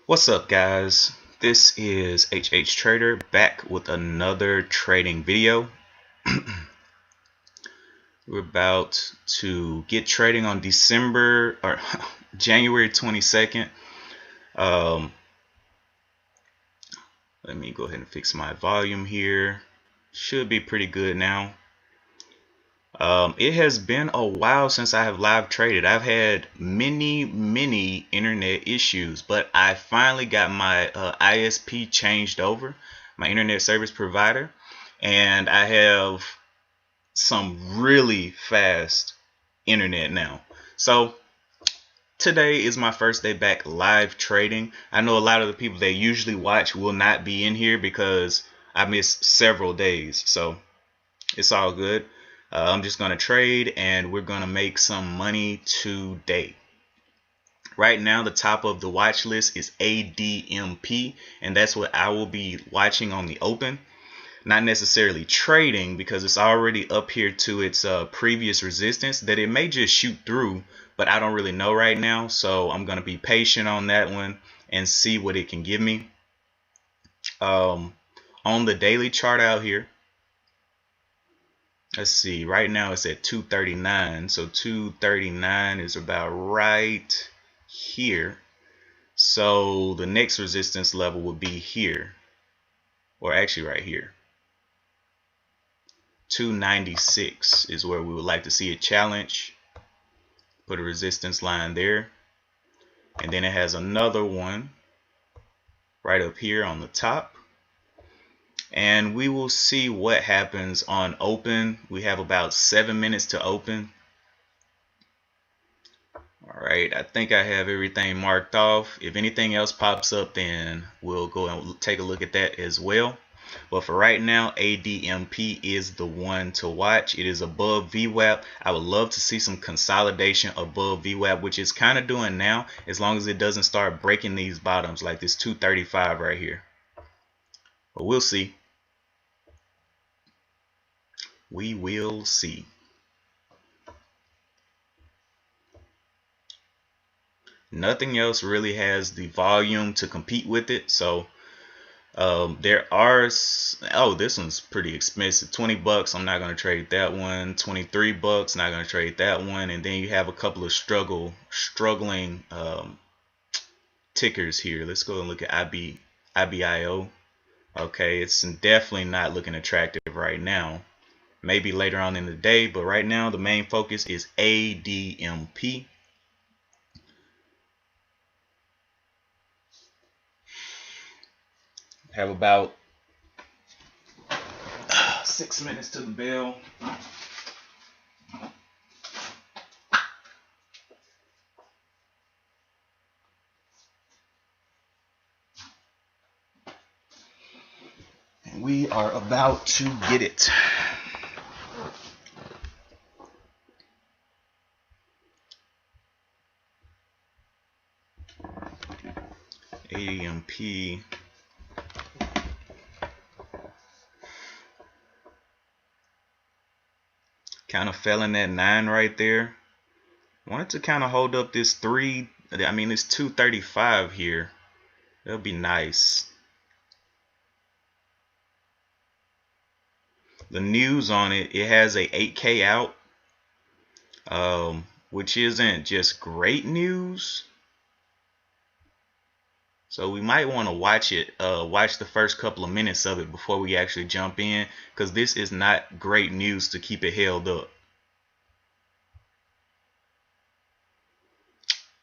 What's up, guys? This is HH Trader back with another trading video. We're about to get trading on January 22nd. Let me go ahead and fix my volume here. Should be pretty good now. It has been a while since I have live traded. I've had many internet issues, but I finally got my ISP changed over, my internet service provider, and I have some really fast internet now. So today is my first day back live trading. I know a lot of the people that usually watch will not be in here because I missed several days, so it's all good. I'm just going to trade and we're going to make some money today. Right now, the top of the watch list is ADMP, and that's what I will be watching on the open. Not necessarily trading because it's already up here to its previous resistance that it may just shoot through, but I don't really know right now. So I'm going to be patient on that one and see what it can give me. On the daily chart out here, let's see, right now it's at 239, so 239 is about right here. So the next resistance level would be here, or actually right here. 296 is where we would like to see a challenge. Put a resistance line there, and then it has another one right up here on the top. And we will see what happens on open. We have about 7 minutes to open. All right, I think I have everything marked off. If anything else pops up, then we'll go and take a look at that as well. But for right now, ADMP is the one to watch. It is above VWAP. I would love to see some consolidation above VWAP, which it's kind of doing now, as long as it doesn't start breaking these bottoms like this 235 right here. But we'll see. We will see. Nothing else really has the volume to compete with it. So there are, oh, this one's pretty expensive, 20 bucks. I'm not going to trade that one. 23 bucks, not going to trade that one. And then you have a couple of struggling tickers here. Let's go and look at IBIO. Okay, it's definitely not looking attractive right now. Maybe later on in the day, but right now the main focus is ADMP. Have about 6 minutes to the bell. And we are about to get it. ADMP. Kind of fell in that 9 right there. Wanted to kind of hold up this 235 here. That'll be nice. The news on it, it has a 8K out, which isn't just great news. So we might want to watch it, watch the first couple of minutes of it before we actually jump in, because this is not great news to keep it held up.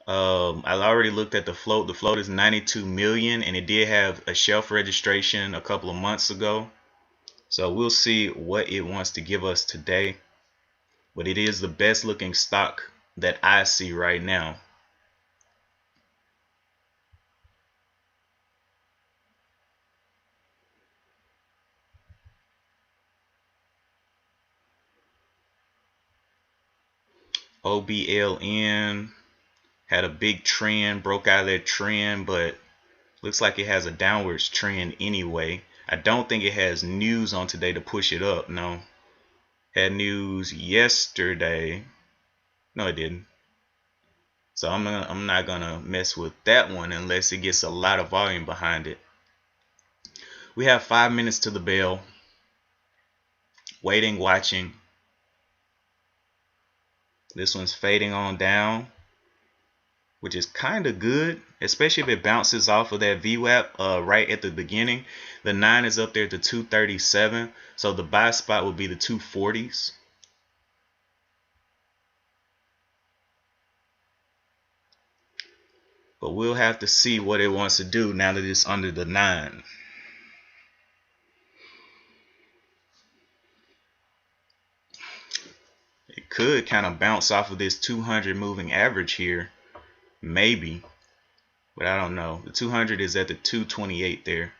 I already looked at the float. The float is 92 million, and it did have a shelf registration a couple of months ago. So we'll see what it wants to give us today. but it is the best looking stock that I see right now. OBLN had a big trend, broke out of that trend, but looks like it has a downwards trend anyway. I don't think it has news on today to push it up. No, had news yesterday. No, it didn't. So I'm not gonna mess with that one unless it gets a lot of volume behind it. We have 5 minutes to the bell. Waiting, watching. This one's fading on down, which is kind of good, especially if it bounces off of that VWAP right at the beginning. The 9 is up there to 237, so the buy spot would be the 240s. But we'll have to see what it wants to do now that it's under the 9. It could kind of bounce off of this 200 moving average here, maybe, but I don't know. The 200 is at the 228 there.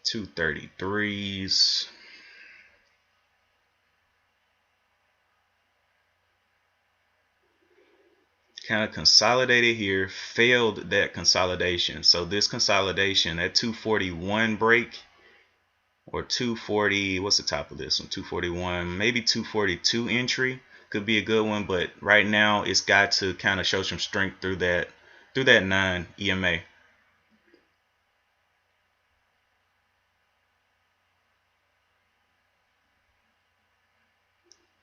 Two 33s. Kind of consolidated here, failed that consolidation. So this consolidation at 241 break or 240, what's the top of this one? 241, maybe 242 entry could be a good one, but right now it's got to kind of show some strength through that 9 EMA.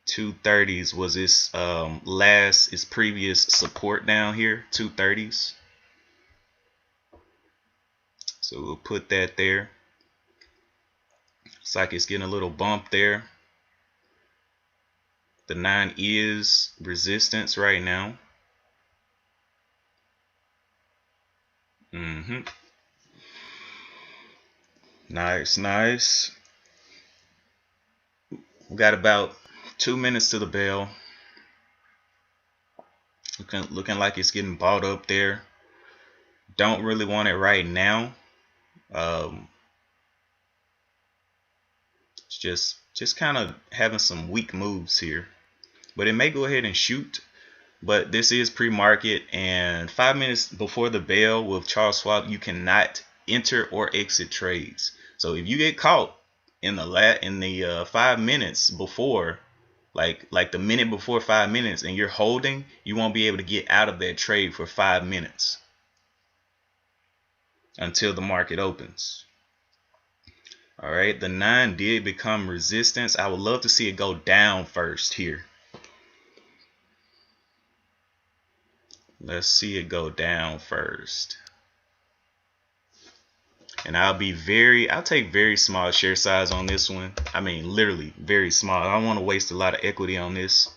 230s was its previous support down here, 230s. So we'll put that there. Looks like it's getting a little bump there. The 9 is resistance right now. Nice, nice. We got about 2 minutes to the bell. Looking like it's getting bought up there. Don't really want it right now. It's just kind of having some weak moves here, but it may go ahead and shoot. But this is pre-market, and 5 minutes before the bell with Charles Schwab, you cannot enter or exit trades. So if you get caught in the 5 minutes before, like the minute before 5 minutes, and you're holding, you won't be able to get out of that trade for 5 minutes until the market opens. All right, the 9 did become resistance. I would love to see it go down first here. Let's see it go down first. And I'll take very small share size on this one. I mean, literally very small. I don't want to waste a lot of equity on this.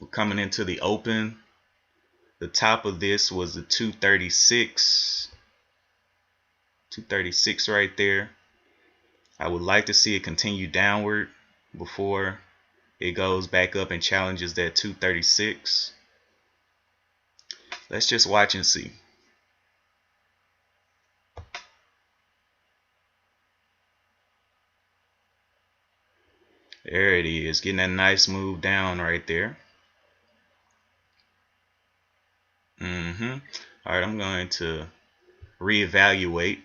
We're coming into the open. The top of this was the 236. 236 right there. I would like to see it continue downward before it goes back up and challenges that 236. Let's just watch and see. There it is, getting that nice move down right there. All right, I'm going to reevaluate.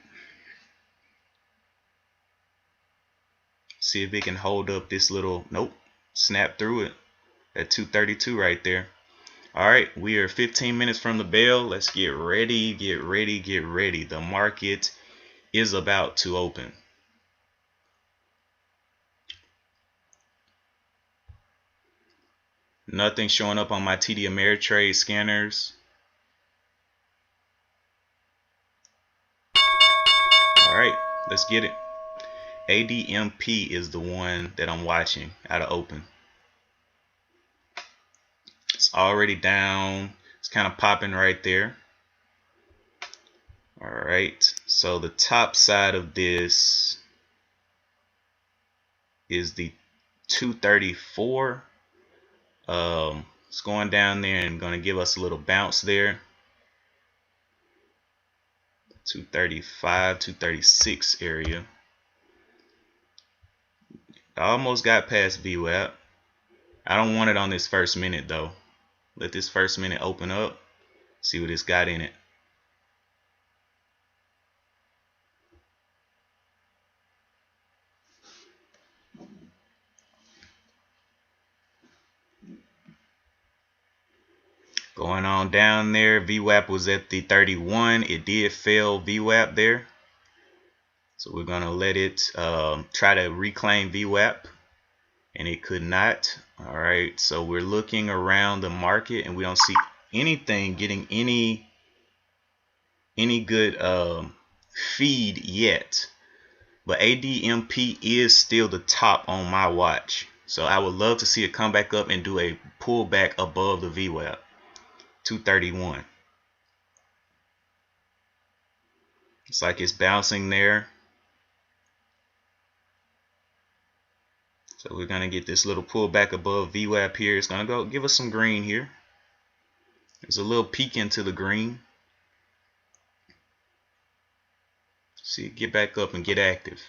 See if it can hold up this little, nope, snap through it at 232 right there. All right, we are 15 minutes from the bell. Let's get ready, get ready, get ready. The market is about to open. Nothing showing up on my TD Ameritrade scanners. Let's get it. ADMP is the one that I'm watching out of open. It's already down. It's kind of popping right there. All right. So the top side of this is the 234. It's going down there and going to give us a little bounce there. 235, 236 area. I almost got past VWAP. I don't want it on this first minute though. Let this first minute open up. See what it's got in it. Going on down there, VWAP was at the 31. It did fail VWAP there. So we're going to let it try to reclaim VWAP. And it could not. All right, so we're looking around the market and we don't see anything getting any good feed yet. But ADMP is still the top on my watch. So I would love to see it come back up and do a pullback above the VWAP. 231. It's like it's bouncing there. So we're going to get this little pullback above VWAP here. It's going to go give us some green here. There's a little peek into the green. See, get back up and get active.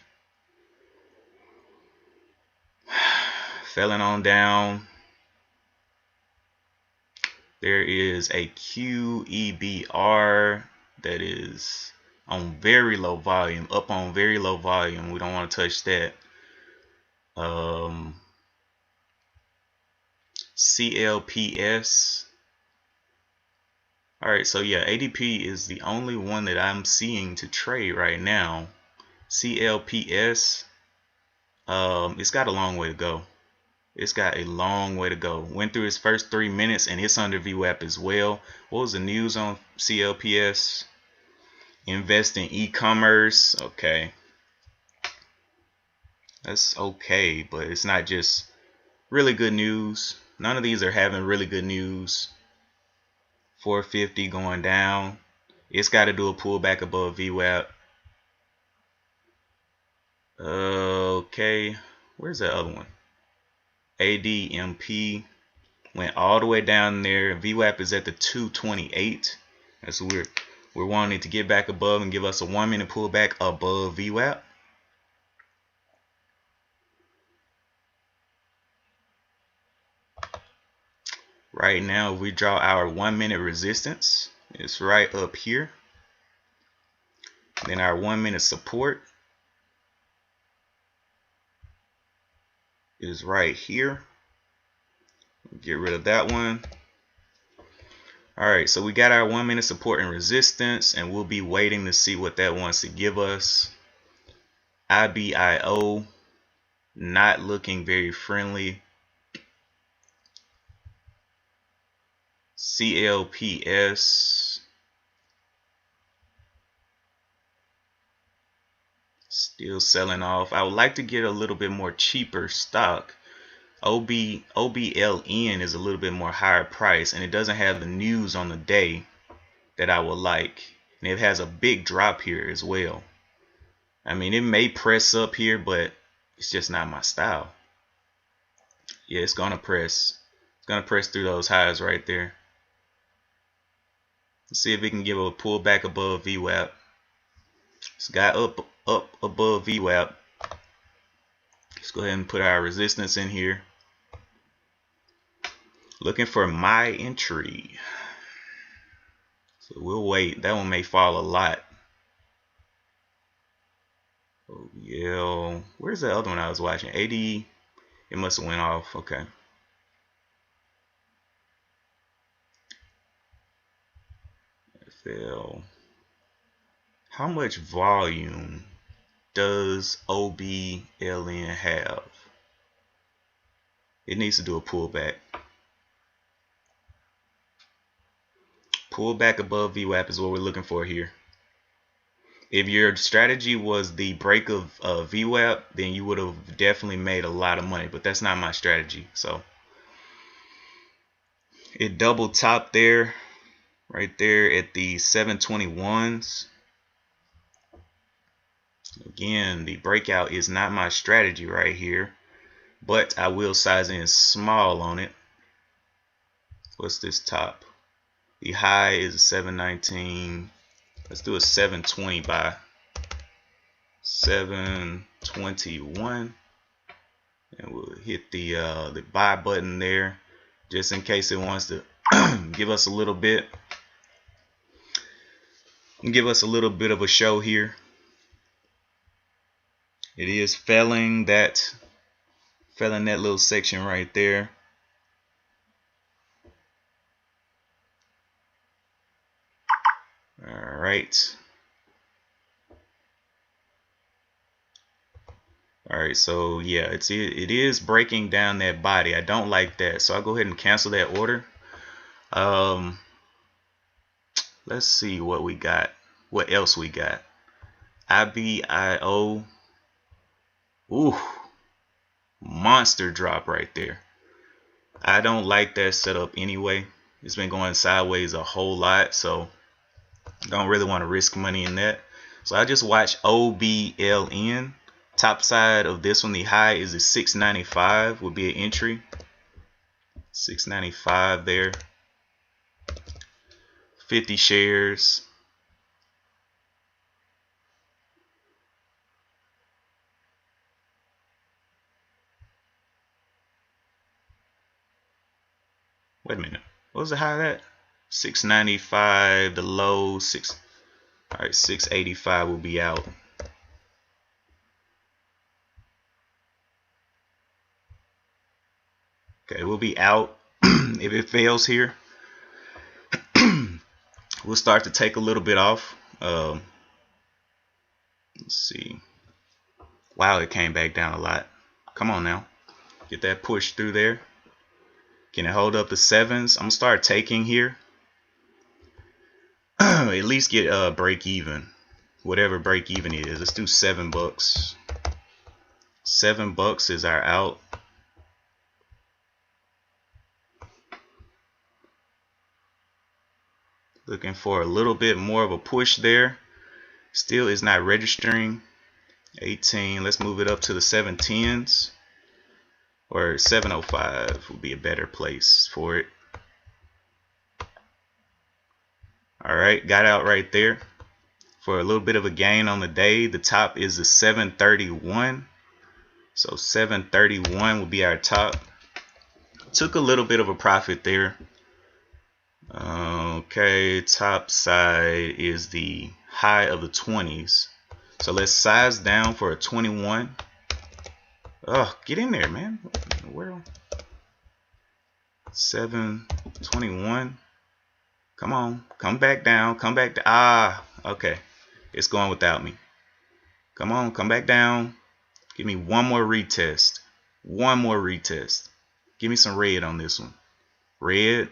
Felling on down. There is a QEBR that is on very low volume, up on very low volume. We don't want to touch that. CLPS. All right, so yeah, ADP is the only one that I'm seeing to trade right now. CLPS, it's got a long way to go. It's got a long way to go. Went through its first 3 minutes and it's under VWAP as well. What was the news on CLPS? Invest in e-commerce. Okay. That's okay, but it's not just really good news. None of these are having really good news. 450 going down. It's got to do a pullback above VWAP. Okay. Where's that other one? ADMP went all the way down there. VWAP is at the 228. That's weird. We're wanting to get back above and give us a 1 minute pullback above VWAP. Right now, we draw our 1 minute resistance. It's right up here. Then our 1 minute support is right here. Get rid of that one. All right, so we got our 1 minute support and resistance, and we'll be waiting to see what that wants to give us. IBIO, not looking very friendly. CLPS, still selling off. I would like to get a little bit more cheaper stock. OBLN is a little bit more higher price, and it doesn't have the news on the day that I would like. And it has a big drop here as well. I mean, it may press up here, but it's just not my style. Yeah, it's gonna press. It's gonna press through those highs right there. Let's see if we can give a pullback above VWAP. It's got up above VWAP. Let's go ahead and put our resistance in here. Looking for my entry. So we'll wait. That one may fall a lot. Oh yeah. Where's the other one I was watching? 80. It must have went off. Okay. FL. How much volume does OBLN have? It needs to do a pullback. Pullback above VWAP is what we're looking for here. If your strategy was the break of VWAP, then you would have definitely made a lot of money, but that's not my strategy. So it double top there, right there at the 721s. Again, the breakout is not my strategy right here, but I will size in small on it. What's this top? The high is a 719. Let's do a 720 buy. 721, and we'll hit the buy button there, just in case it wants to give us a little bit of a show here. It is failing that little section right there. All right. All right, so yeah, it is breaking down that body. I don't like that, so I'll go ahead and cancel that order. Let's see what we got. What else we got? IBIO. Ooh, monster drop right there. I don't like that setup anyway. It's been going sideways a whole lot, so don't really want to risk money in that. So I just watch OBLN. Top side of this one, the high is a 695, would be an entry. 695 there. 50 shares. Wait a minute. What was the high of that? 695, the low 6. All right, 685 will be out. Okay, we'll be out. If it fails here, we'll start to take a little bit off. Let's see. Wow, it came back down a lot. Come on now. Get that push through there. Can it hold up the 7s? I'm gonna start taking here. At least get break even. Whatever break even is. Let's do $7. $7 is our out. Looking for a little bit more of a push there. Still is not registering. 18. Let's move it up to the 710s. Or 705 would be a better place for it. Alright, got out right there for a little bit of a gain on the day. The top is the 731. So 731 will be our top. Took a little bit of a profit there. Okay, top side is the high of the 20s. So let's size down for a 21. Oh, get in there, man. Where? 721. Come on, come back down, come back down. Ah, okay. It's going without me. Come on, come back down. Give me one more retest. One more retest. Give me some red on this one. Red.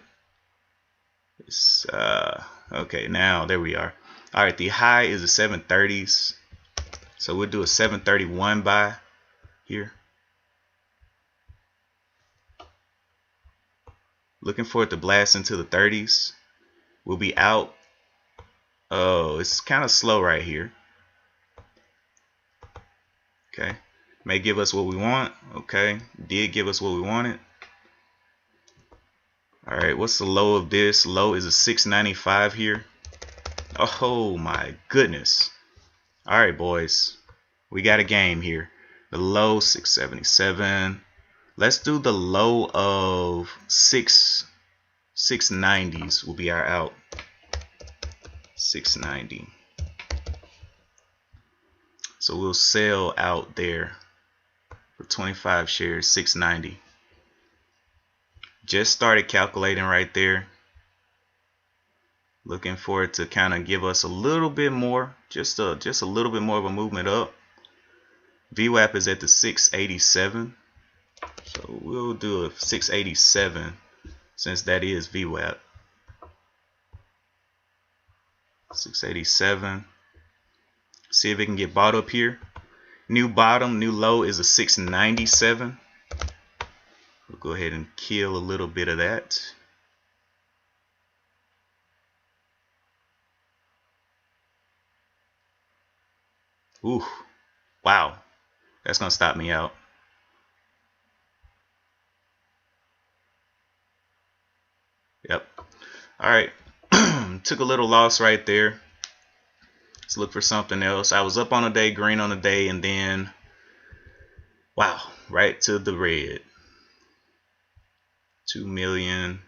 It's, okay, now there we are. All right, the high is the 730s. So we'll do a 731 buy here. Looking for it to blast into the 30s. We'll be out. Oh, it's kind of slow right here. Okay. May give us what we want. Okay. Did give us what we wanted. Alright, what's the low of this? Low is a 695 here. Oh my goodness. Alright, boys. We got a game here. The low 677. Let's do the low of 690s will be our out. 690. So we'll sell out there for 25 shares, 690. Just started calculating right there. Looking for it to kind of give us a little bit more, just a little bit more of a movement up. VWAP is at the 687. So we'll do a 687 since that is VWAP. 687. See if it can get bought up here. New bottom, new low is a 697. We'll go ahead and kill a little bit of that. Ooh, wow. That's going to stop me out. Yep. All right. Took a little loss right there. Let's look for something else. I was up on a day, green on a day, and then, wow, right to the red. 2 million.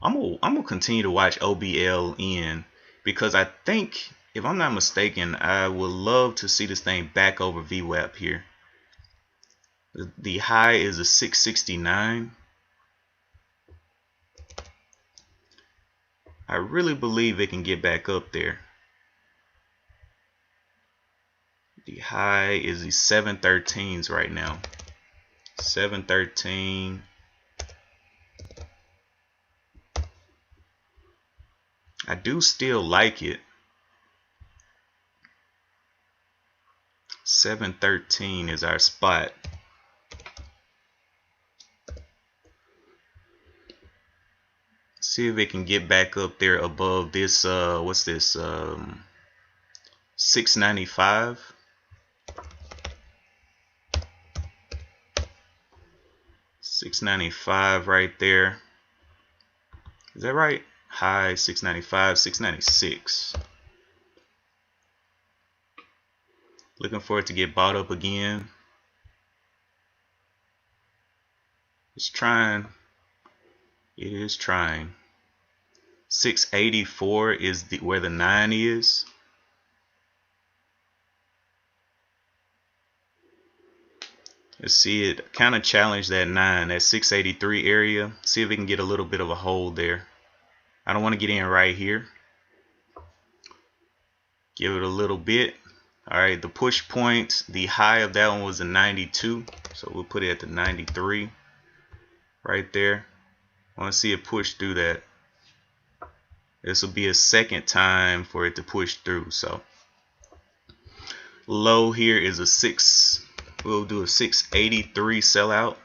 I'm gonna continue to watch OBLN because I think, if I'm not mistaken, I would love to see this thing back over VWAP here. The high is a 669. I really believe it can get back up there. The high is the 713s right now. 713. I do still like it. 713 is our spot. See if it can get back up there above this what's this 695. 695 right there. Is that right? High 695, 696. Looking for it to get bought up again. It's trying. It is trying. 684 is where the 9 is. Let's see it kind of challenge that 9, that 683 area. See if we can get a little bit of a hold there. I don't want to get in right here. Give it a little bit. All right, the push point, the high of that one was a 92. So we'll put it at the 93 right there. I want to see it push through that. This will be a second time for it to push through. So low here is a 6. We'll do a 683 sellout.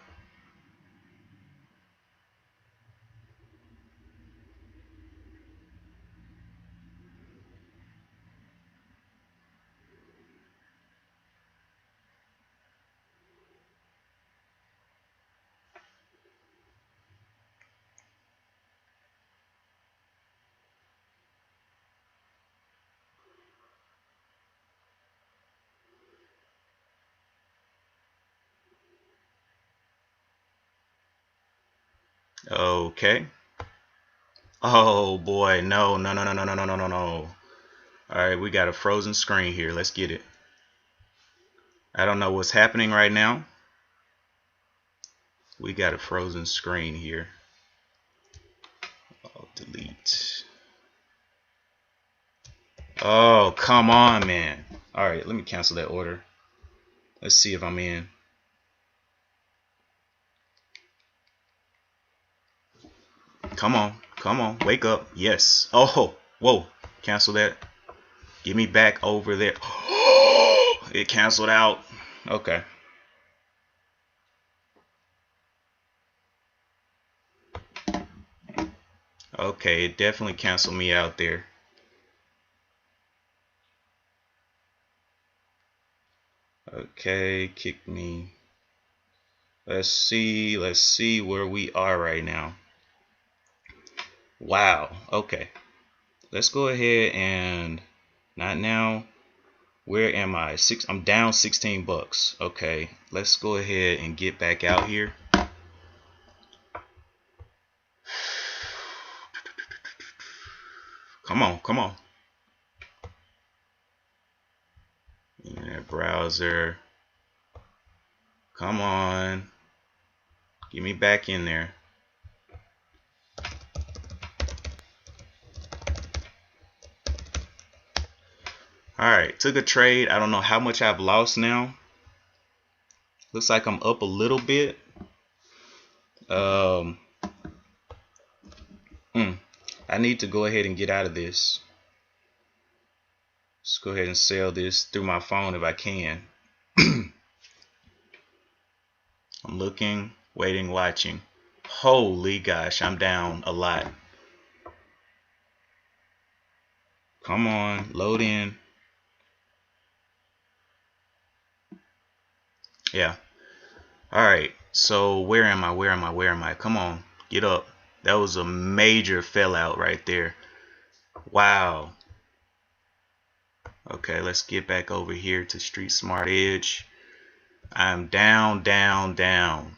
Okay. Oh boy, no. All right, we got a frozen screen here. Let's get it. I don't know what's happening right now. We got a frozen screen here. I'll delete. Oh, come on, man. All right, let me cancel that order. Let's see if I'm in. Come on, wake up. Yes. Oh, whoa, cancel that. Get me back over there. It canceled out. Okay. Okay, it definitely canceled me out there. Okay, kick me. Let's see where we are right now. Wow. Okay. Let's go ahead and not now. Where am I? I'm down 16 bucks. Okay. Let's go ahead and get back out here. Come on. Internet browser. Come on. Get me back in there. Alright, took a trade. I don't know how much I've lost now. Looks like I'm up a little bit. I need to go ahead and get out of this. Let's go ahead and sell this through my phone if I can. I'm looking, waiting, watching. Holy gosh, I'm down a lot. Come on, load in. Yeah. All right. So where am I? Where am I? Where am I? Come on, get up. That was a major fell out right there. Wow. Okay, let's get back over here to Street Smart Edge. I'm down, down, down.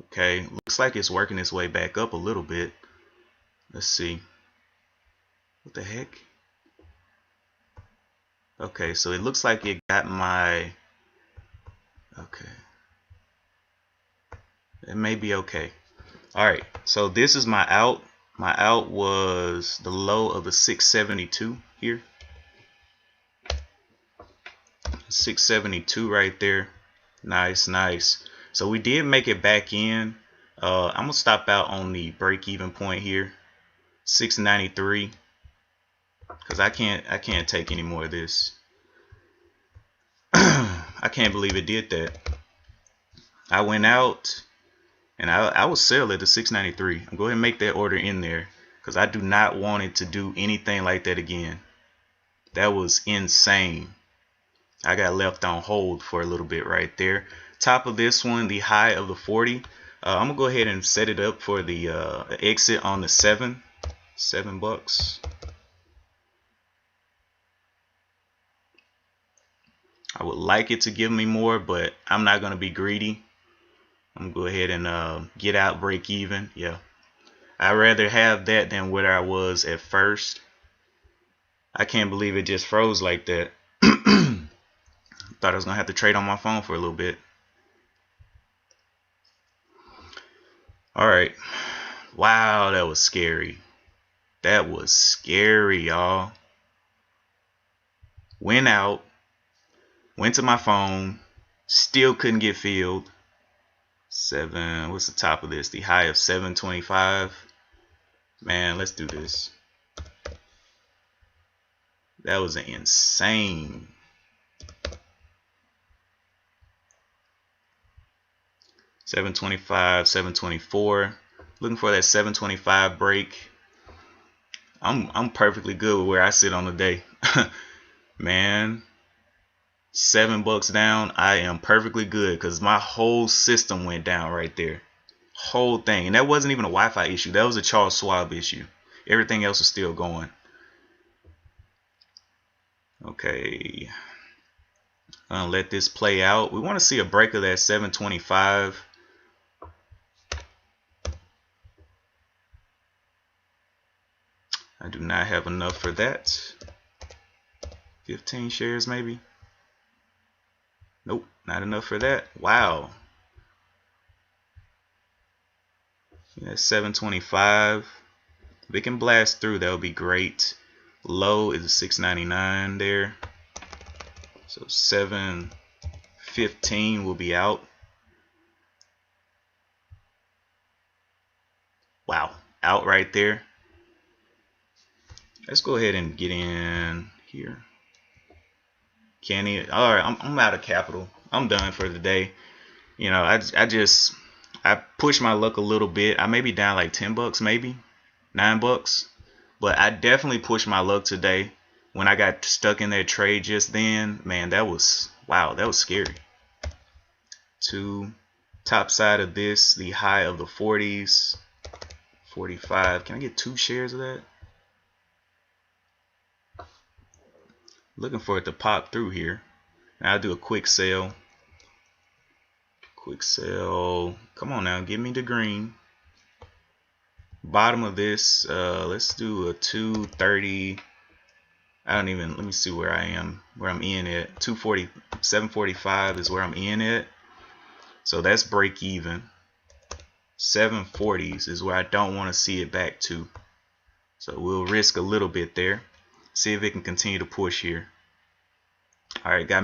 Okay, looks like it's working its way back up a little bit. Let's see. What the heck? Okay, so it looks like it got my... Okay. It may be okay. Alright, so this is my out. My out was the low of the 672 here. 672 right there. Nice, nice. So we did make it back in. I'm gonna stop out on the break-even point here, 693, because I can't take any more of this. I can't believe it did that. I went out and I will sell it to 693. I'm going to make that order in there because I do not want it to do anything like that again. That was insane. I got left on hold for a little bit right there. Top of this one, the high of the 40. I'm gonna go ahead and set it up for the exit on the $7 bucks. I would like it to give me more, but I'm not gonna be greedy. I'm gonna go ahead and get out, break even. Yeah, I'd rather have that than where I was at first. I can't believe it just froze like that. Thought I was gonna have to trade on my phone for a little bit. All right. Wow, that was scary. That was scary, y'all. Went out, went to my phone, still couldn't get filled. What's the top of this? The high of 725. Man, let's do this. That was insane. $725, $724. Looking for that 725 break. I'm perfectly good with where I sit on the day. Man, $7 down. I am perfectly good because my whole system went down right there. Whole thing. And that wasn't even a Wi-Fi issue. That was a Charles Schwab issue. Everything else is still going. Okay. I'm gonna let this play out. We want to see a break of that 725. I do not have enough for that. 15 shares maybe. Nope, not enough for that. Wow. That's 725. If it can blast through, that would be great. Low is 699 there. So 715 will be out. Wow, out right there. Let's go ahead and get in here. Can't even. All right, I'm out of capital. I'm done for the day. You know, I pushed my luck a little bit. I may be down like 10 bucks, maybe $9, but I definitely pushed my luck today. When I got stuck in that trade just then, man, that was wow. That was scary. To top side of this, the high of the 40s, 45. Can I get 2 shares of that? Looking for it to pop through here. Now I'll do a quick sell. Quick sell. Come on now, give me the green. Bottom of this, let's do a 230. I don't even, let me see where I am, where I'm in at. 240, 745 is where I'm in at. So that's break even. 740s is where I don't want to see it back to. So we'll risk a little bit there. See if it can continue to push here. All right, got me.